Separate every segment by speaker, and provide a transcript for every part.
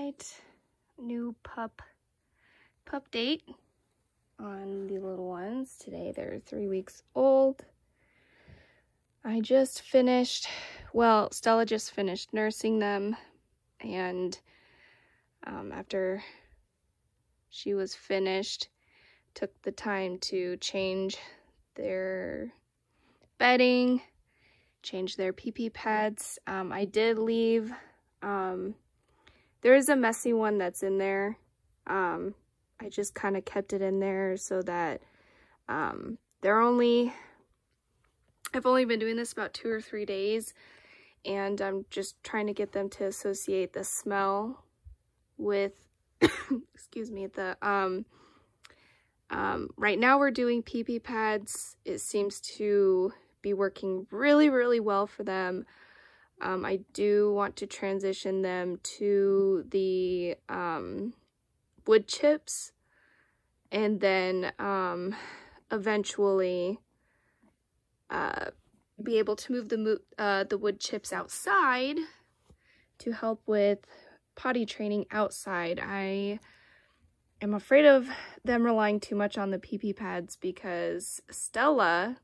Speaker 1: right, new pup date on the little ones. Today they're 3 weeks old. I just finished, well, Stella just finished nursing them, and after she was finished, took the time to change their bedding, change their pee-pee pads. I did leave, there is a messy one that's in there. I just kind of kept it in there so that I've only been doing this about 2 or 3 days, and I'm just trying to get them to associate the smell with excuse me, the right now we're doing pee-pee pads. It seems to be working really well for them. I do want to transition them to the wood chips, and then eventually be able to move the wood chips outside to help with potty training outside. I am afraid of them relying too much on the pee-pee pads because Stella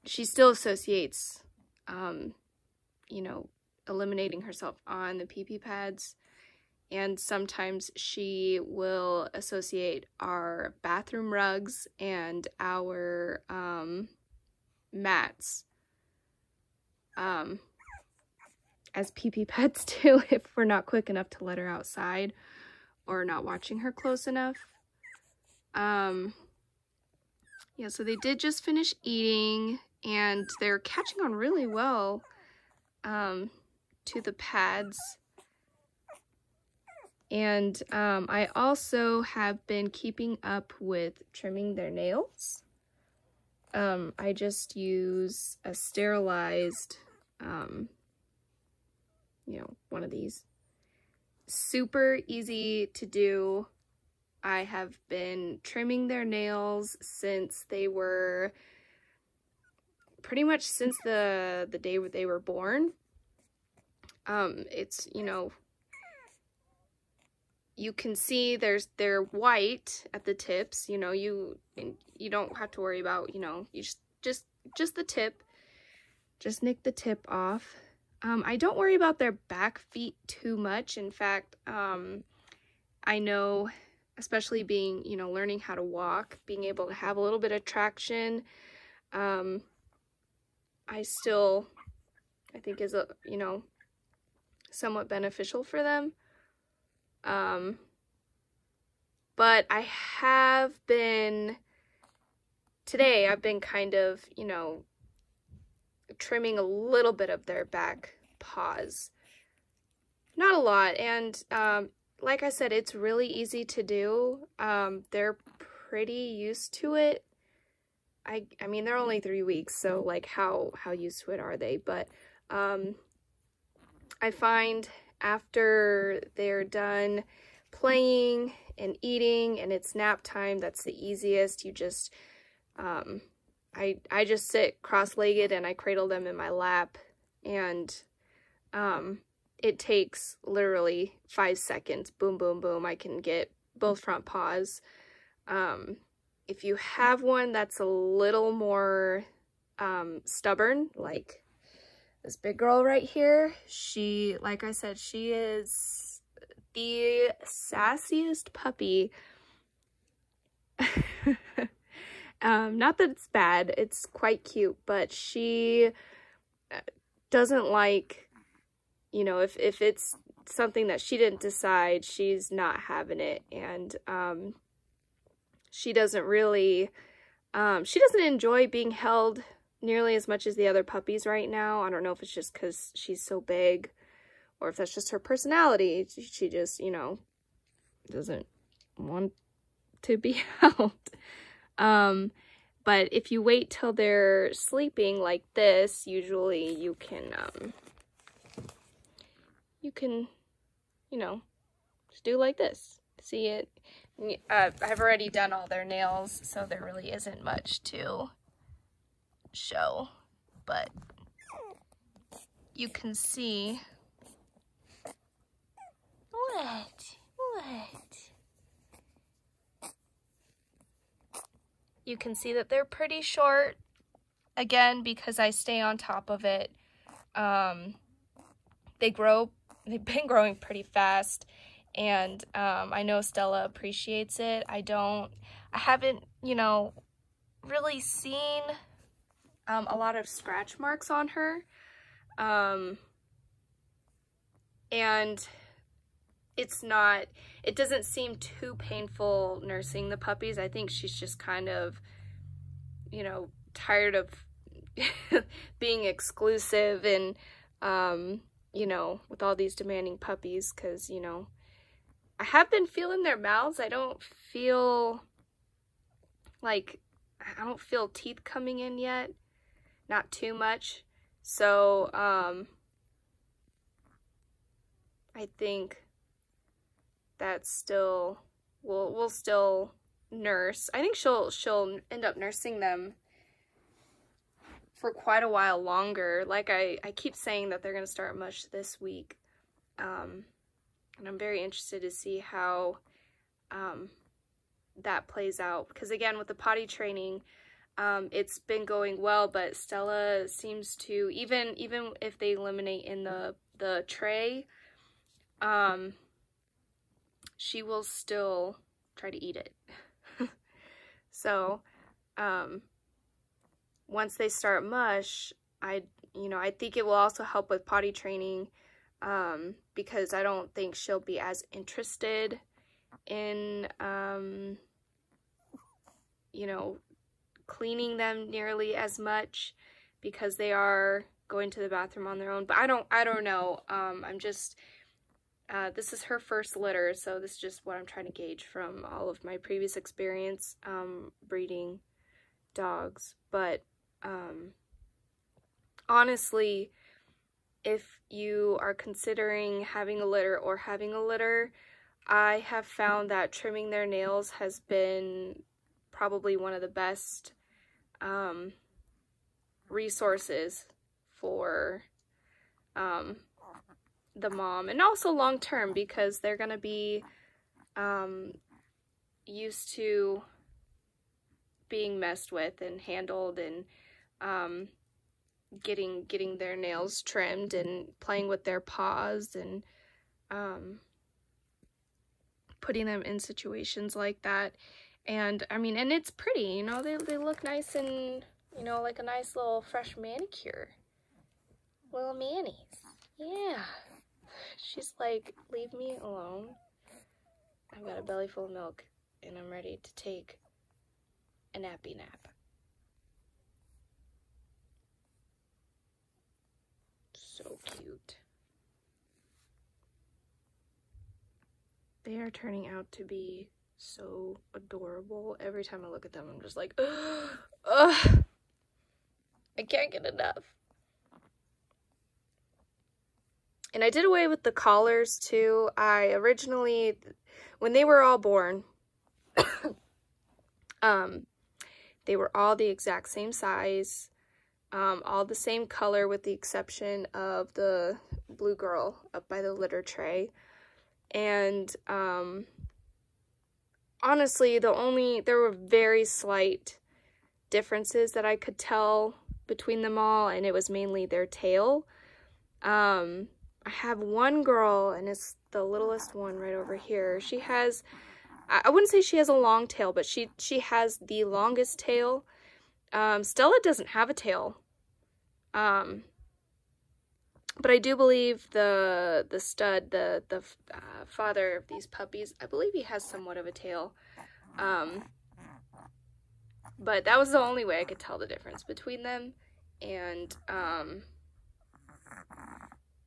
Speaker 1: she still associates, you know, eliminating herself on the pee-pee pads, and sometimes she will associate our bathroom rugs and our mats as pee-pee pads too, if we're not quick enough to let her outside or not watching her close enough. Yeah, so they did just finish eating, and they're catching on really well to the pads. And I also have been keeping up with trimming their nails. I just use a sterilized, you know, one of these. Super easy to do. I have been trimming their nails since they were, pretty much since the day they were born. It's, you know, you can see they're white at the tips, you know, you don't have to worry about, you know, you just the tip, just nick the tip off. I don't worry about their back feet too much. In fact, I know, especially being, you know, learning how to walk, being able to have a little bit of traction, I think is, you know, somewhat beneficial for them. But I have been, today I've been kind of, you know, trimming a little bit of their back paws. Not a lot, and like I said, it's really easy to do. They're pretty used to it. I mean, they're only 3 weeks, so like how used to it are they? But I find after they're done playing and eating and it's nap time, that's the easiest. You just I just sit cross-legged and I cradle them in my lap, and it takes literally 5 seconds. Boom, boom, boom. I can get both front paws. If you have one that's a little more stubborn, like this big girl right here, she, like I said, she is the sassiest puppy. Not that it's bad, it's quite cute, but she doesn't like, you know, if it's something that she didn't decide, she's not having it. And she doesn't really, she doesn't enjoy being held nearly as much as the other puppies right now. I don't know if it's just because she's so big, or if that's just her personality. She just, you know, doesn't want to be held. But if you wait till they're sleeping like this, usually you can, you know, just do like this. See it? I've already done all their nails, so there really isn't much to show, but you can see, what? You can see that they're pretty short, again, because I stay on top of it. They've been growing pretty fast, and I know Stella appreciates it. I haven't, you know, really seen a lot of scratch marks on her, and it doesn't seem too painful nursing the puppies. I think she's just kind of, you know, tired of being exclusive and, you know, with all these demanding puppies, because, you know, I have been feeling their mouths. I don't feel teeth coming in yet, not too much. So, I think that we'll still nurse. I think she'll end up nursing them for quite a while longer. Like I keep saying that they're gonna start mush this week, and I'm very interested to see how that plays out, because again, with the potty training, it's been going well, but Stella seems to, even if they eliminate in the tray, she will still try to eat it. So, once they start mush, I think it will also help with potty training, because I don't think she'll be as interested in, you know, cleaning them nearly as much, because they are going to the bathroom on their own. But I don't know. I'm just, this is her first litter, so this is just what I'm trying to gauge from all of my previous experience breeding dogs. But honestly, if you are considering having a litter or having a litter, I have found that trimming their nails has been probably one of the best resources for the mom, and also long term, because they're gonna be used to being messed with and handled, and getting their nails trimmed and playing with their paws, and putting them in situations like that. And I mean, and it's pretty, you know, they look nice, and, you know, like a nice little fresh manicure. Little manis. Yeah. She's like, leave me alone. I've got a belly full of milk, and I'm ready to take a nappy nap. So cute. They are turning out to be so adorable. Every time I look at them, I'm just like, ugh, I can't get enough. And I did away with the collars too. I originally, when they were all born, they were all the exact same size, all the same color, with the exception of the blue girl up by the litter tray. And honestly, there were very slight differences that I could tell between them all, and it was mainly their tail. I have one girl, and it's the littlest one right over here. She has, I wouldn't say she has a long tail, but she has the longest tail. Stella doesn't have a tail. But I do believe the stud, the father of these puppies, I believe he has somewhat of a tail. But that was the only way I could tell the difference between them. And,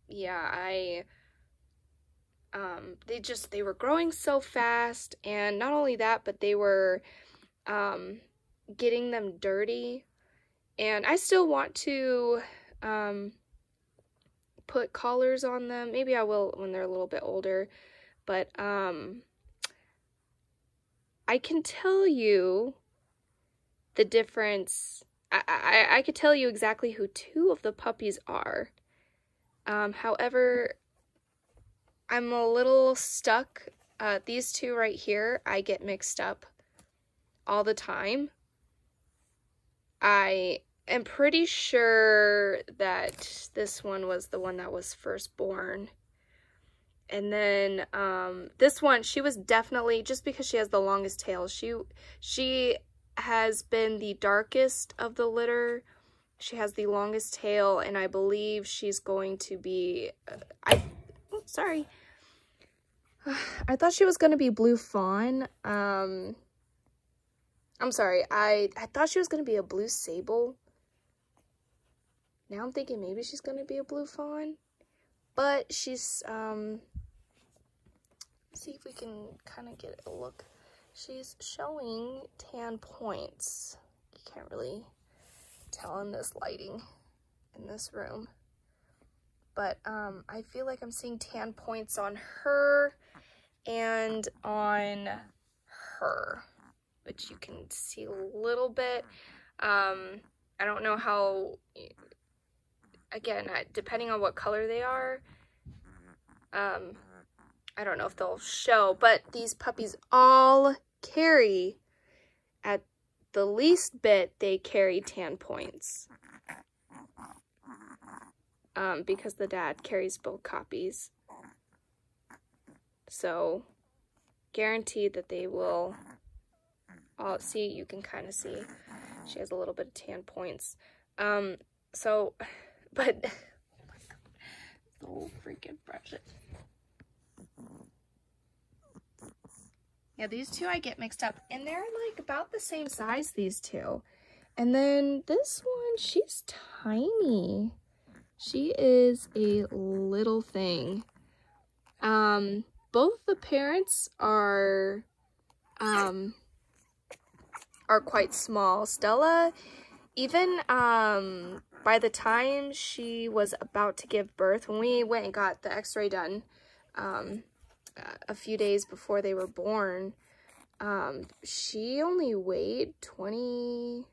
Speaker 1: yeah, they were growing so fast, and not only that, but they were, getting them dirty, and I still want to, put collars on them. Maybe I will when they're a little bit older, but, I can tell you the difference. I could tell you exactly who two of the puppies are. However, I'm a little stuck. These two right here, I get mixed up all the time. I am pretty sure that this one was the one that was first born. And then this one, she was definitely, just because she has the longest tail, she has been the darkest of the litter. She has the longest tail, and I believe she's going to be, sorry. I thought she was going to be blue fawn. I'm sorry, I thought she was going to be a blue sable. Now I'm thinking maybe she's going to be a blue fawn. But she's, see if we can kind of get a look. She's showing tan points. You can't really tell in this lighting in this room. But I feel like I'm seeing tan points on her and on her, which you can see a little bit. I don't know how, again, depending on what color they are, I don't know if they'll show, but these puppies all carry, at the least bit, they carry tan points. Because the dad carries both copies. So, guaranteed that they will all, see, you can kind of see, she has a little bit of tan points. So, but, oh my God, so freaking precious. Yeah, these two I get mixed up, and they're like about the same size, these two. And then this one, she's tiny. She is a little thing. Both the parents are quite small. Stella, even by the time she was about to give birth, when we went and got the x-ray done, a few days before they were born, she only weighed 20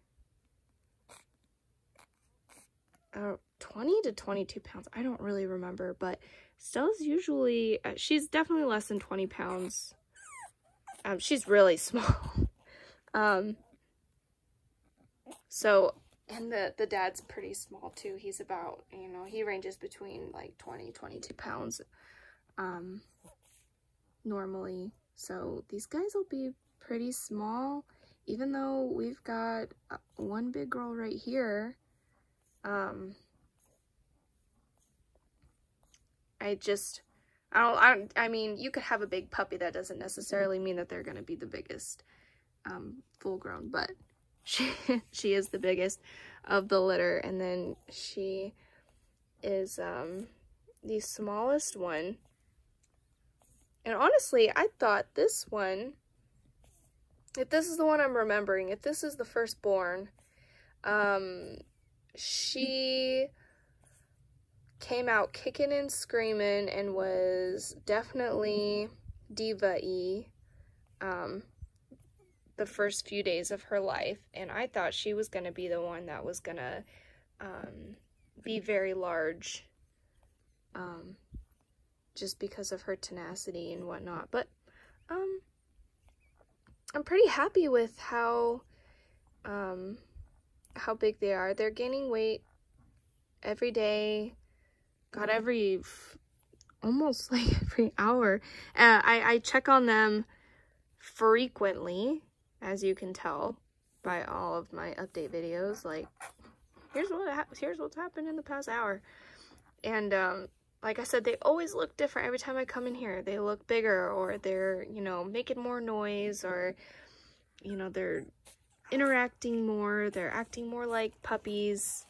Speaker 1: to 22 pounds. I don't really remember, but Stella's usually, she's definitely less than 20 pounds. She's really small. So, and the dad's pretty small too. He's about, you know, he ranges between like 20, 22 pounds. Normally. So these guys will be pretty small, even though we've got one big girl right here. I mean, you could have a big puppy. That doesn't necessarily mean that they're going to be the biggest, full grown, but she is the biggest of the litter. And then she is, the smallest one. And honestly, I thought this one, if this is the one I'm remembering, if this is the firstborn, she came out kicking and screaming and was definitely diva-y the first few days of her life. And I thought she was going to be the one that was going to be very large, just because of her tenacity and whatnot. But I'm pretty happy with how big they are. They're gaining weight every day. God, almost like every hour. I check on them frequently, as you can tell by all of my update videos. Like, here's what's happened in the past hour. And like I said, they always look different every time I come in here. They look bigger, or they're, you know, making more noise, or, you know, they're interacting more. They're acting more like puppies.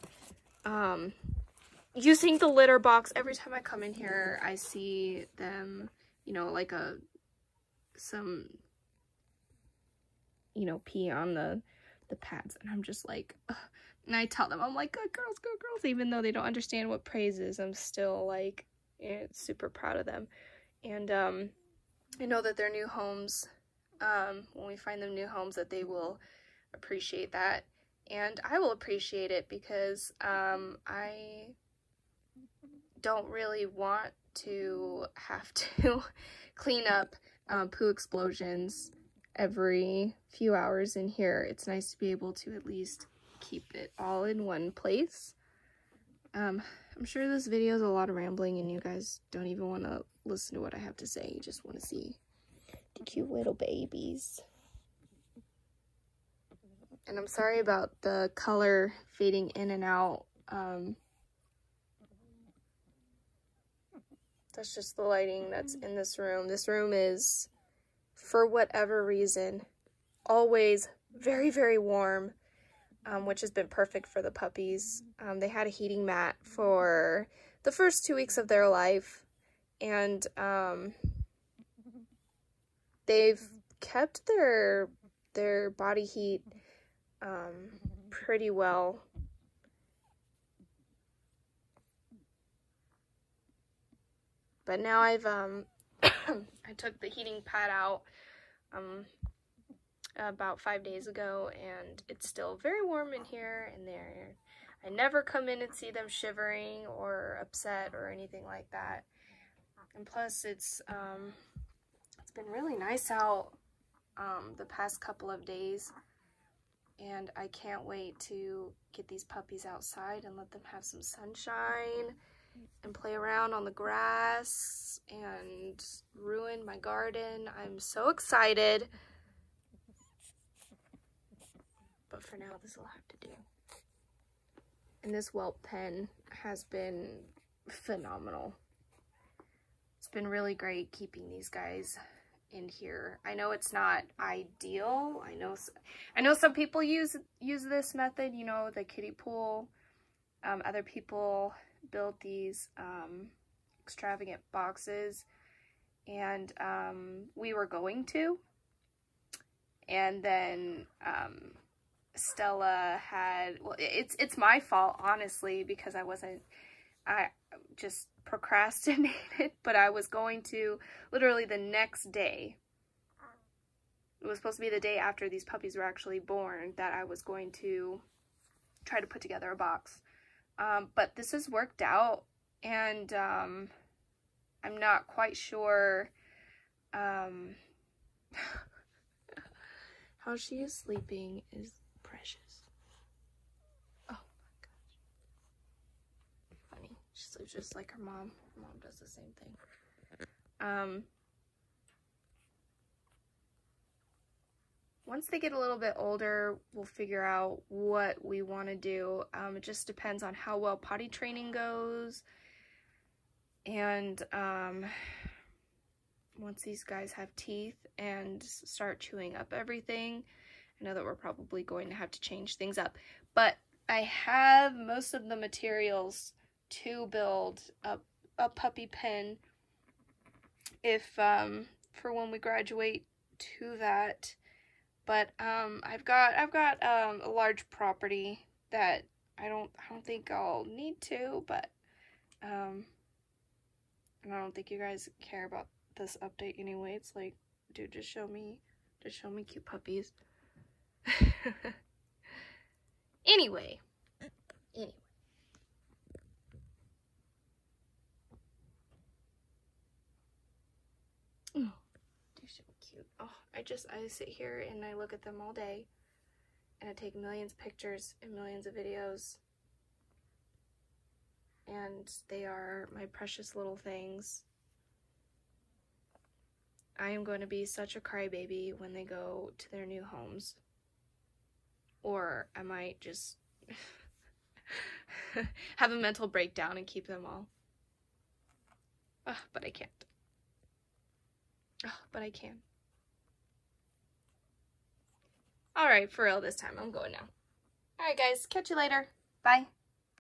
Speaker 1: Using the litter box, every time I come in here, I see them, you know, like some, you know, pee on the pads, and I'm just like, ugh. And I tell them, I'm like, good girls, even though they don't understand what praise is. I'm still like, super proud of them. And I know that their new homes, when we find them new homes, that they will appreciate that, and I will appreciate it, because I don't really want to have to clean up poo explosions every few hours in here. It's nice to be able to at least keep it all in one place. I'm sure this video is a lot of rambling and you guys don't even want to listen to what I have to say. You just want to see the cute little babies. And I'm sorry about the color fading in and out. That's just the lighting that's in this room. This room is, for whatever reason, always very, very warm, which has been perfect for the puppies. They had a heating mat for the first 2 weeks of their life, and they've kept their body heat pretty well. But now I've I took the heating pad out about 5 days ago, and it's still very warm in here, and I never come in and see them shivering or upset or anything like that. And plus it's been really nice out the past couple of days, and I can't wait to get these puppies outside and let them have some sunshine and play around on the grass and ruin my garden. I'm so excited. But for now, this will have to do. And this whelp pen has been phenomenal. It's been really great keeping these guys in here. I know it's not ideal. I know some people use this method, you know, the kiddie pool. Other people build these extravagant boxes, and we were going to, and then Stella had, well, it's my fault, honestly, because I just procrastinated, but I was going to, literally the next day, it was supposed to be the day after these puppies were actually born, that I was going to try to put together a box. But this has worked out, and I'm not quite sure how she is sleeping is precious. Oh my gosh. Funny. She sleeps just like her mom. Her mom does the same thing. Once they get a little bit older, we'll figure out what we want to do. It just depends on how well potty training goes. And once these guys have teeth and start chewing up everything, I know that we're probably going to have to change things up. But I have most of the materials to build a puppy pen if for when we graduate to that. But I've got a large property that I don't think I'll need to, but and I don't think you guys care about this update anyway. It's like, dude, just show me cute puppies. Anyway. Oh, they're so cute. Oh, I sit here and I look at them all day, and I take millions of pictures and millions of videos, and they are my precious little things. I am going to be such a crybaby when they go to their new homes, or I might just have a mental breakdown and keep them all. But I can't. But I can. Alright, for real this time. I'm going now. Alright guys, catch you later. Bye.